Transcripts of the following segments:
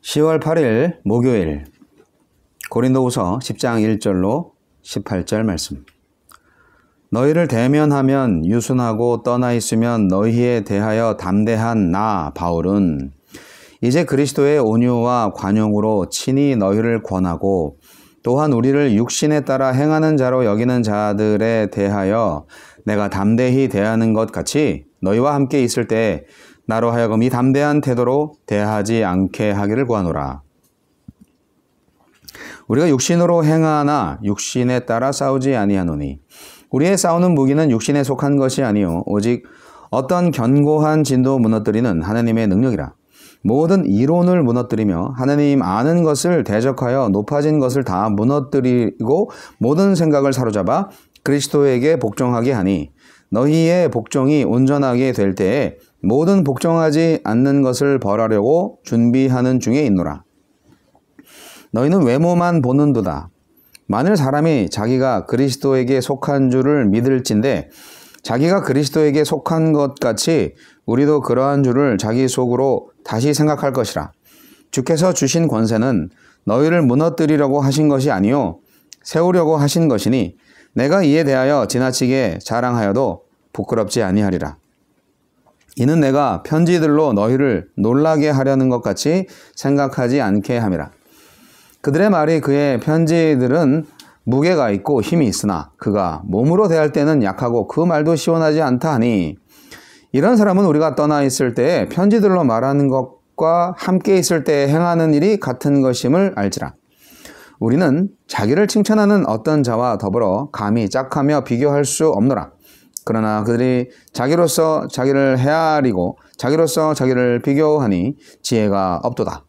10월 8일 목요일 고린도후서 10장 1절로 18절 말씀. 너희를 대면하면 유순하고 떠나 있으면 너희에 대하여 담대한 나 바울은 이제 그리스도의 온유와 관용으로 친히 너희를 권하고 또한 우리를 육신에 따라 행하는 자로 여기는 자들에 대하여 내가 담대히 대하는 것 같이 너희와 함께 있을 때 나로 하여금 이 담대한 태도로 대하지 않게 하기를 구하노라. 우리가 육신으로 행하나 육신에 따라 싸우지 아니하노니 우리의 싸우는 무기는 육신에 속한 것이 아니요 오직 어떤 견고한 진도 무너뜨리는 하나님의 능력이라. 모든 이론을 무너뜨리며 하나님 아는 것을 대적하여 높아진 것을 다 무너뜨리고 모든 생각을 사로잡아 그리스도에게 복종하게 하니 너희의 복종이 온전하게 될 때에 모든 복종하지 않는 것을 벌하려고 준비하는 중에 있노라. 너희는 외모만 보는도다. 만일 사람이 자기가 그리스도에게 속한 줄을 믿을진데 자기가 그리스도에게 속한 것 같이 우리도 그러한 줄을 자기 속으로 다시 생각할 것이라. 주께서 주신 권세는 너희를 무너뜨리려고 하신 것이 아니요 세우려고 하신 것이니 내가 이에 대하여 지나치게 자랑하여도 부끄럽지 아니하리라. 이는 내가 편지들로 너희를 놀라게 하려는 것 같이 생각하지 않게 함이라. 그들의 말이 그의 편지들은 무게가 있고 힘이 있으나 그가 몸으로 대할 때는 약하고 그 말도 시원하지 않다 하니 이런 사람은 우리가 떠나 있을 때에 편지들로 말하는 것과 함께 있을 때 행하는 일이 같은 것임을 알지라. 우리는 자기를 칭찬하는 어떤 자와 더불어 감히 짝하며 비교할 수 없노라. 그러나 그들이 자기로서 자기를 헤아리고 자기로서 자기를 비교하니 지혜가 없도다.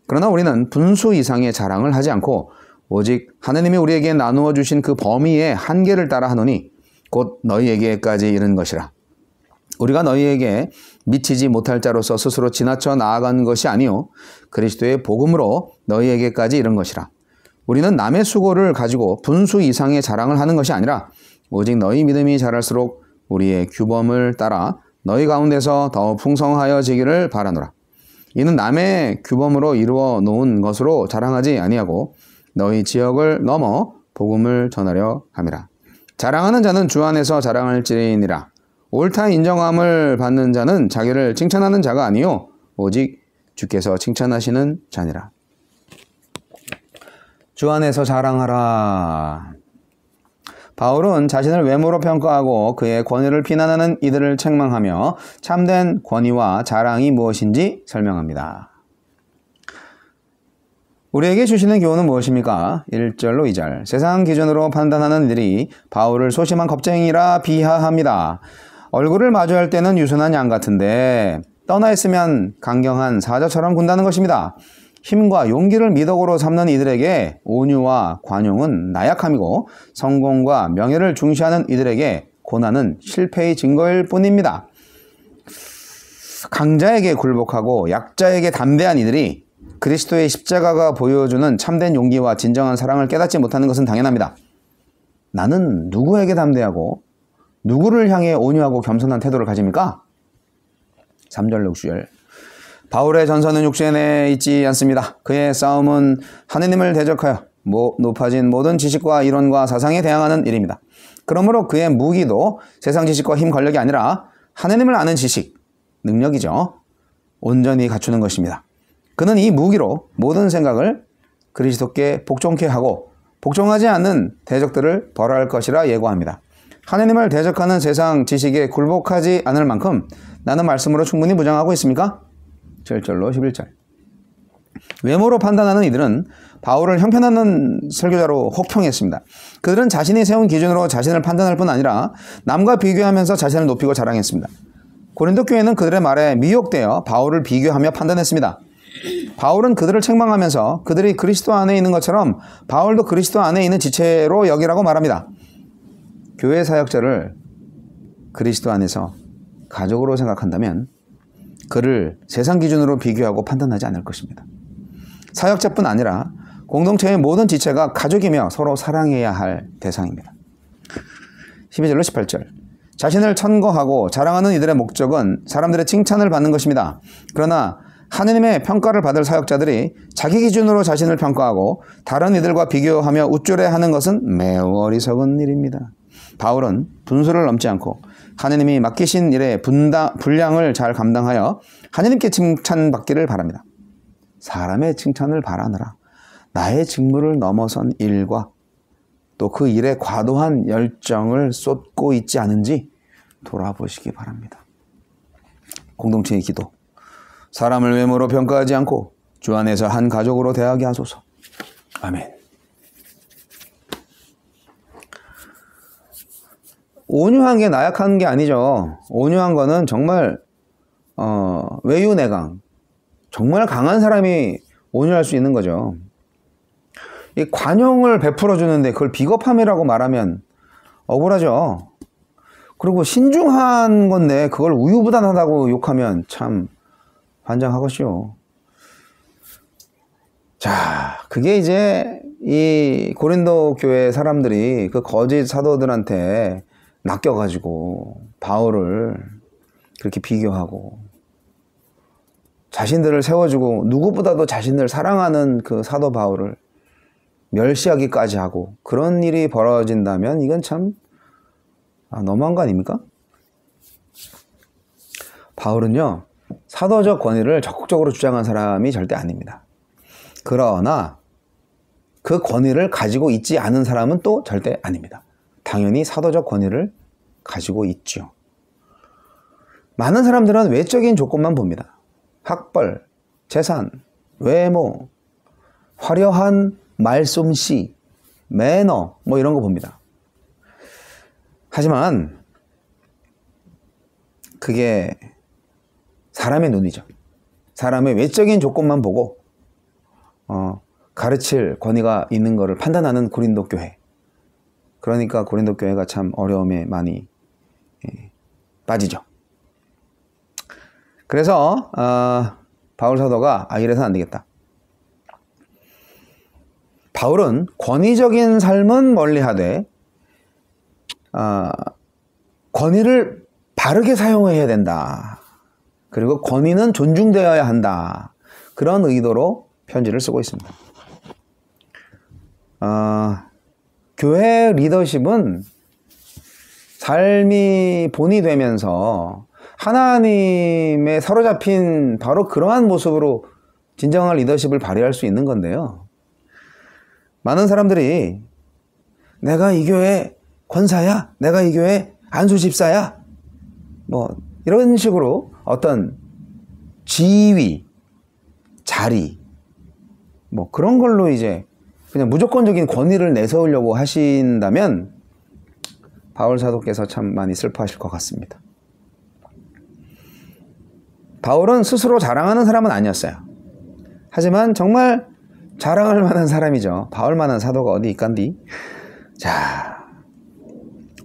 그러나 우리는 분수 이상의 자랑을 하지 않고 오직 하나님이 우리에게 나누어 주신 그 범위의 한계를 따라 하노니 곧 너희에게까지 이른 것이라. 우리가 너희에게 미치지 못할 자로서 스스로 지나쳐 나아간 것이 아니요 그리스도의 복음으로 너희에게까지 이른 것이라. 우리는 남의 수고를 가지고 분수 이상의 자랑을 하는 것이 아니라 오직 너희 믿음이 자랄수록 우리의 규범을 따라 너희 가운데서 더 풍성하여지기를 바라노라. 이는 남의 규범으로 이루어 놓은 것으로 자랑하지 아니하고 너희 지역을 넘어 복음을 전하려 함이라. 자랑하는 자는 주 안에서 자랑할지니라. 옳다 인정함을 받는 자는 자기를 칭찬하는 자가 아니요 오직 주께서 칭찬하시는 자니라. 주 안에서 자랑하라. 바울은 자신을 외모로 평가하고 그의 권위를 비난하는 이들을 책망하며 참된 권위와 자랑이 무엇인지 설명합니다. 우리에게 주시는 교훈은 무엇입니까? 1절로 2절. 세상 기준으로 판단하는 이들이 바울을 소심한 겁쟁이라 비하합니다. 얼굴을 마주할 때는 유순한 양 같은데 떠나 있으면 강경한 사자처럼 군다는 것입니다. 힘과 용기를 미덕으로 삼는 이들에게 온유와 관용은 나약함이고 성공과 명예를 중시하는 이들에게 고난은 실패의 증거일 뿐입니다. 강자에게 굴복하고 약자에게 담대한 이들이 그리스도의 십자가가 보여주는 참된 용기와 진정한 사랑을 깨닫지 못하는 것은 당연합니다. 나는 누구에게 담대하고 누구를 향해 온유하고 겸손한 태도를 가집니까? 3절 6절. 바울의 전선은 육신에 있지 않습니다. 그의 싸움은 하느님을 대적하여 높아진 모든 지식과 이론과 사상에 대항하는 일입니다. 그러므로 그의 무기도 세상 지식과 힘 권력이 아니라 하느님을 아는 지식, 능력이죠. 온전히 갖추는 것입니다. 그는 이 무기로 모든 생각을 그리스도께 복종케 하고 복종하지 않는 대적들을 벌할 것이라 예고합니다. 하느님을 대적하는 세상 지식에 굴복하지 않을 만큼 나는 말씀으로 충분히 무장하고 있습니까? 7절로 11절. 외모로 판단하는 이들은 바울을 형편없는 설교자로 혹평했습니다. 그들은 자신이 세운 기준으로 자신을 판단할 뿐 아니라 남과 비교하면서 자신을 높이고 자랑했습니다. 고린도 교회는 그들의 말에 미혹되어 바울을 비교하며 판단했습니다. 바울은 그들을 책망하면서 그들이 그리스도 안에 있는 것처럼 바울도 그리스도 안에 있는 지체로 여기라고 말합니다. 교회 사역자를 그리스도 안에서 가족으로 생각한다면 그를 세상 기준으로 비교하고 판단하지 않을 것입니다. 사역자뿐 아니라 공동체의 모든 지체가 가족이며 서로 사랑해야 할 대상입니다. 12절로 18절. 자신을 천거하고 자랑하는 이들의 목적은 사람들의 칭찬을 받는 것입니다. 그러나 하느님의 평가를 받을 사역자들이 자기 기준으로 자신을 평가하고 다른 이들과 비교하며 우쭐해하는 것은 매우 어리석은 일입니다. 바울은 분수를 넘지 않고 하느님이 맡기신 일의 분량을 잘 감당하여 하느님께 칭찬받기를 바랍니다. 사람의 칭찬을 바라느라 나의 직무를 넘어선 일과 또 그 일에 과도한 열정을 쏟고 있지 않은지 돌아보시기 바랍니다. 공동체의 기도. 사람을 외모로 평가하지 않고 주 안에서 한 가족으로 대하게 하소서. 아멘. 온유한 게 나약한 게 아니죠. 온유한 거는 정말 외유내강, 정말 강한 사람이 온유할 수 있는 거죠. 이 관용을 베풀어 주는데 그걸 비겁함이라고 말하면 억울하죠. 그리고 신중한 건데 그걸 우유부단하다고 욕하면 참 환장하겠죠. 자, 그게 이제 이 고린도 교회 사람들이 그 거짓 사도들한테 낚여가지고 바울을 그렇게 비교하고 자신들을 세워주고 누구보다도 자신을 사랑하는 그 사도 바울을 멸시하기까지 하고 그런 일이 벌어진다면 이건 참 너무한 거 아닙니까? 바울은요, 사도적 권위를 적극적으로 주장한 사람이 절대 아닙니다. 그러나 그 권위를 가지고 있지 않은 사람은 또 절대 아닙니다. 당연히 사도적 권위를 가지고 있죠. 많은 사람들은 외적인 조건만 봅니다. 학벌, 재산, 외모, 화려한 말솜씨, 매너 뭐 이런 거 봅니다. 하지만 그게 사람의 눈이죠. 사람의 외적인 조건만 보고 가르칠 권위가 있는 것을 판단하는 고린도 교회. 그러니까 고린도 교회가 참 어려움에 많이 빠지죠. 그래서 바울 사도가 이래서는 안 되겠다. 바울은 권위적인 삶은 멀리하되 권위를 바르게 사용해야 된다. 그리고 권위는 존중되어야 한다. 그런 의도로 편지를 쓰고 있습니다. 교회 리더십은 삶이 본이 되면서 하나님에 사로잡힌 바로 그러한 모습으로 진정한 리더십을 발휘할 수 있는 건데요. 많은 사람들이 내가 이 교회 권사야, 내가 이 교회 안수 집사야, 뭐 이런 식으로 어떤 지위, 자리, 뭐 그런 걸로 이제 그냥 무조건적인 권위를 내세우려고 하신다면 바울 사도께서 참 많이 슬퍼하실 것 같습니다. 바울은 스스로 자랑하는 사람은 아니었어요. 하지만 정말 자랑할 만한 사람이죠. 바울만한 사도가 어디 있간디? 자,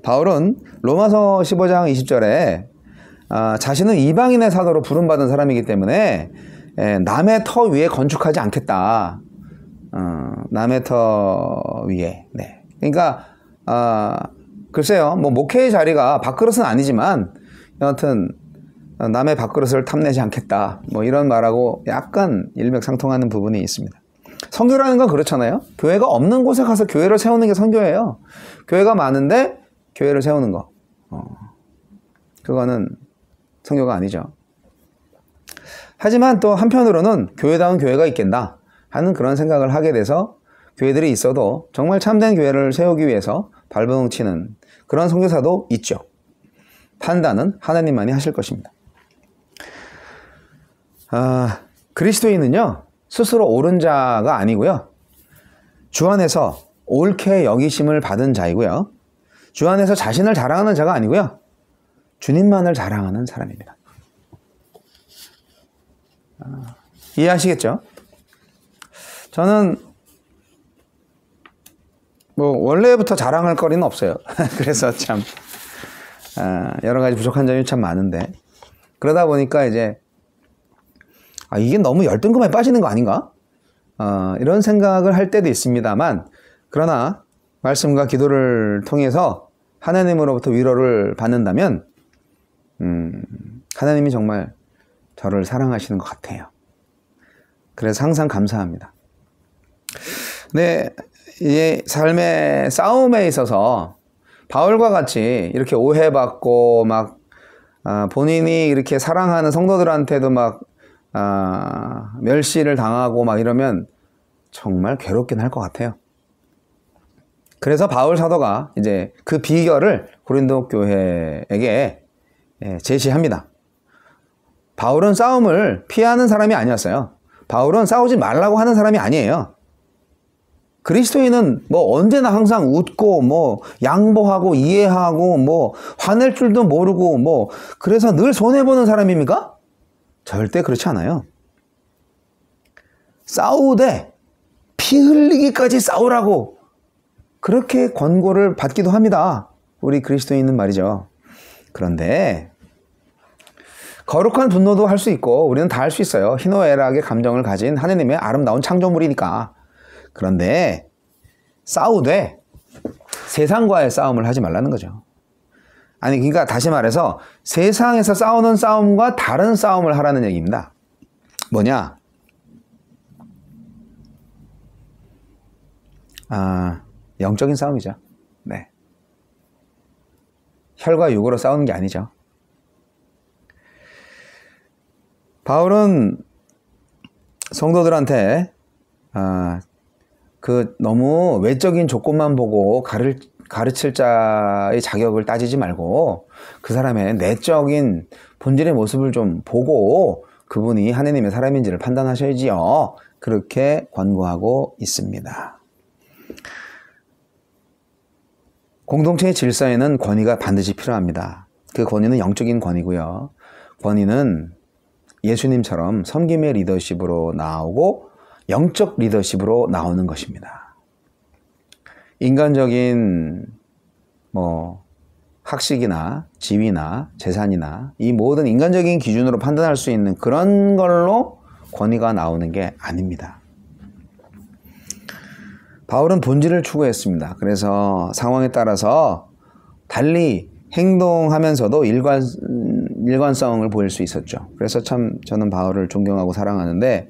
바울은 로마서 15장 20절에 자신은 이방인의 사도로 부름받은 사람이기 때문에 남의 터 위에 건축하지 않겠다. 남의 터 위에. 네. 그러니까 글쎄요, 뭐 목회의 자리가 밥그릇은 아니지만 여하튼 남의 밥그릇을 탐내지 않겠다. 뭐 이런 말하고 약간 일맥상통하는 부분이 있습니다. 선교라는 건 그렇잖아요. 교회가 없는 곳에 가서 교회를 세우는 게 선교예요. 교회가 많은데 교회를 세우는 거. 그거는 선교가 아니죠. 하지만 또 한편으로는 교회다운 교회가 있겠나 하는 그런 생각을 하게 돼서 교회들이 있어도 정말 참된 교회를 세우기 위해서 발버둥 치는 그런 선교사도 있죠. 판단은 하나님만이 하실 것입니다. 그리스도인은요, 스스로 옳은 자가 아니고요, 주 안에서 옳게 여기심을 받은 자이고요, 주 안에서 자신을 자랑하는 자가 아니고요, 주님만을 자랑하는 사람입니다. 이해하시겠죠? 저는 뭐 원래부터 자랑할 거리는 없어요. 그래서 참 여러 가지 부족한 점이 참 많은데, 그러다 보니까 이제 이게 너무 열등감에 빠지는 거 아닌가? 이런 생각을 할 때도 있습니다만, 그러나 말씀과 기도를 통해서 하나님으로부터 위로를 받는다면 하나님이 정말 저를 사랑하시는 것 같아요. 그래서 항상 감사합니다. 네, 이 삶의 싸움에 있어서 바울과 같이 이렇게 오해받고 막 본인이 이렇게 사랑하는 성도들한테도 막 멸시를 당하고 막 이러면 정말 괴롭긴 할 것 같아요. 그래서 바울 사도가 이제 그 비결을 고린도 교회에게 제시합니다. 바울은 싸움을 피하는 사람이 아니었어요. 바울은 싸우지 말라고 하는 사람이 아니에요. 그리스도인은 뭐 언제나 항상 웃고 뭐 양보하고 이해하고 뭐 화낼 줄도 모르고 뭐 그래서 늘 손해보는 사람입니까? 절대 그렇지 않아요. 싸우되 피 흘리기까지 싸우라고 그렇게 권고를 받기도 합니다. 우리 그리스도인은 말이죠. 그런데 거룩한 분노도 할 수 있고 우리는 다 할 수 있어요. 희노애락의 감정을 가진 하느님의 아름다운 창조물이니까. 그런데 싸우되 세상과의 싸움을 하지 말라는 거죠. 아니 그러니까 다시 말해서 세상에서 싸우는 싸움과 다른 싸움을 하라는 얘기입니다. 뭐냐? 영적인 싸움이죠. 네. 혈과 육으로 싸우는 게 아니죠. 바울은 성도들한테 그 너무 외적인 조건만 보고 가르칠 자의 자격을 따지지 말고 그 사람의 내적인 본질의 모습을 좀 보고 그분이 하느님의 사람인지를 판단하셔야지요. 그렇게 권고하고 있습니다. 공동체의 질서에는 권위가 반드시 필요합니다. 그 권위는 영적인 권위고요. 권위는 예수님처럼 섬김의 리더십으로 나오고 영적 리더십으로 나오는 것입니다. 인간적인 학식이나 지위나 재산이나 이 모든 인간적인 기준으로 판단할 수 있는 그런 걸로 권위가 나오는 게 아닙니다. 바울은 본질을 추구했습니다. 그래서 상황에 따라서 달리 행동하면서도 일관성을 보일 수 있었죠. 그래서 참 저는 바울을 존경하고 사랑하는데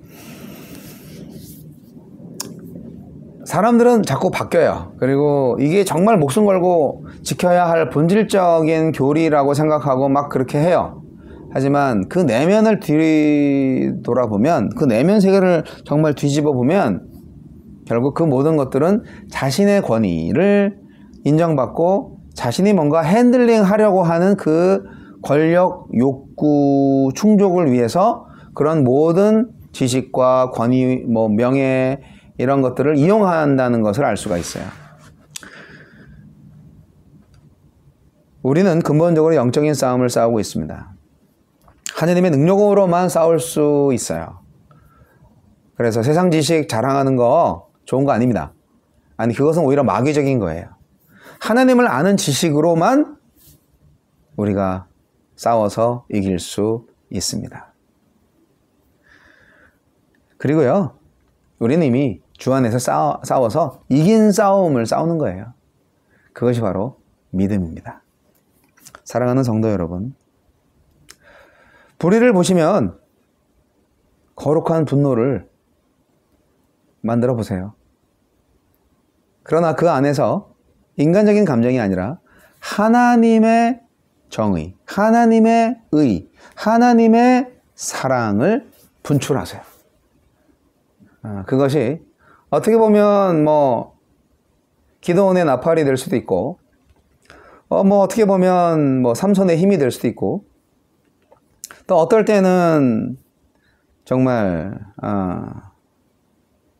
사람들은 자꾸 바뀌어요. 그리고 이게 정말 목숨 걸고 지켜야 할 본질적인 교리라고 생각하고 막 그렇게 해요. 하지만 그 내면을 뒤돌아보면 그 내면 세계를 정말 뒤집어 보면 결국 그 모든 것들은 자신의 권위를 인정받고 자신이 뭔가 핸들링 하려고 하는 그 권력 욕구 충족을 위해서 그런 모든 지식과 권위, 명예 이런 것들을 이용한다는 것을 알 수가 있어요. 우리는 근본적으로 영적인 싸움을 싸우고 있습니다. 하느님의 능력으로만 싸울 수 있어요. 그래서 세상 지식 자랑하는 거 좋은 거 아닙니다. 아니 그것은 오히려 마귀적인 거예요. 하나님을 아는 지식으로만 우리가 싸워서 이길 수 있습니다. 그리고요, 우리는 이미 주 안에서 싸워서 이긴 싸움을 싸우는 거예요. 그것이 바로 믿음입니다. 사랑하는 성도 여러분, 불의를 보시면 거룩한 분노를 만들어 보세요. 그러나 그 안에서 인간적인 감정이 아니라 하나님의 정의, 하나님의 의, 하나님의 사랑을 분출하세요. 그것이 어떻게 보면 기도원의 나팔이 될 수도 있고 어떻게 보면 삼손의 힘이 될 수도 있고 또 어떨 때는 정말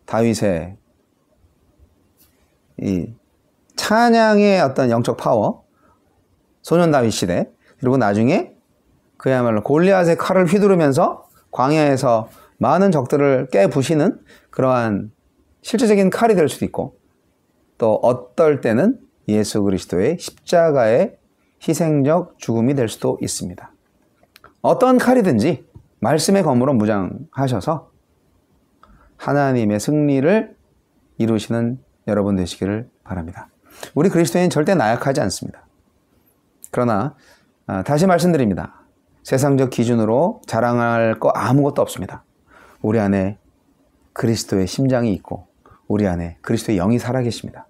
다윗의 이 찬양의 어떤 영적 파워, 소년 다윗 시대, 그리고 나중에 그야말로 골리앗의 칼을 휘두르면서 광야에서 많은 적들을 깨부시는 그러한 실제적인 칼이 될 수도 있고 또 어떨 때는 예수 그리스도의 십자가의 희생적 죽음이 될 수도 있습니다. 어떤 칼이든지 말씀의 검으로 무장하셔서 하나님의 승리를 이루시는 여러분 되시기를 바랍니다. 우리 그리스도인은 절대 나약하지 않습니다. 그러나 다시 말씀드립니다. 세상적 기준으로 자랑할 거 아무것도 없습니다. 우리 안에 그리스도의 심장이 있고 우리 안에 그리스도의 영이 살아계십니다.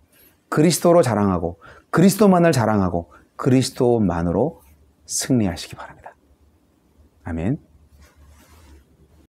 그리스도로 자랑하고 그리스도만을 자랑하고 그리스도만으로 승리하시기 바랍니다. 아멘.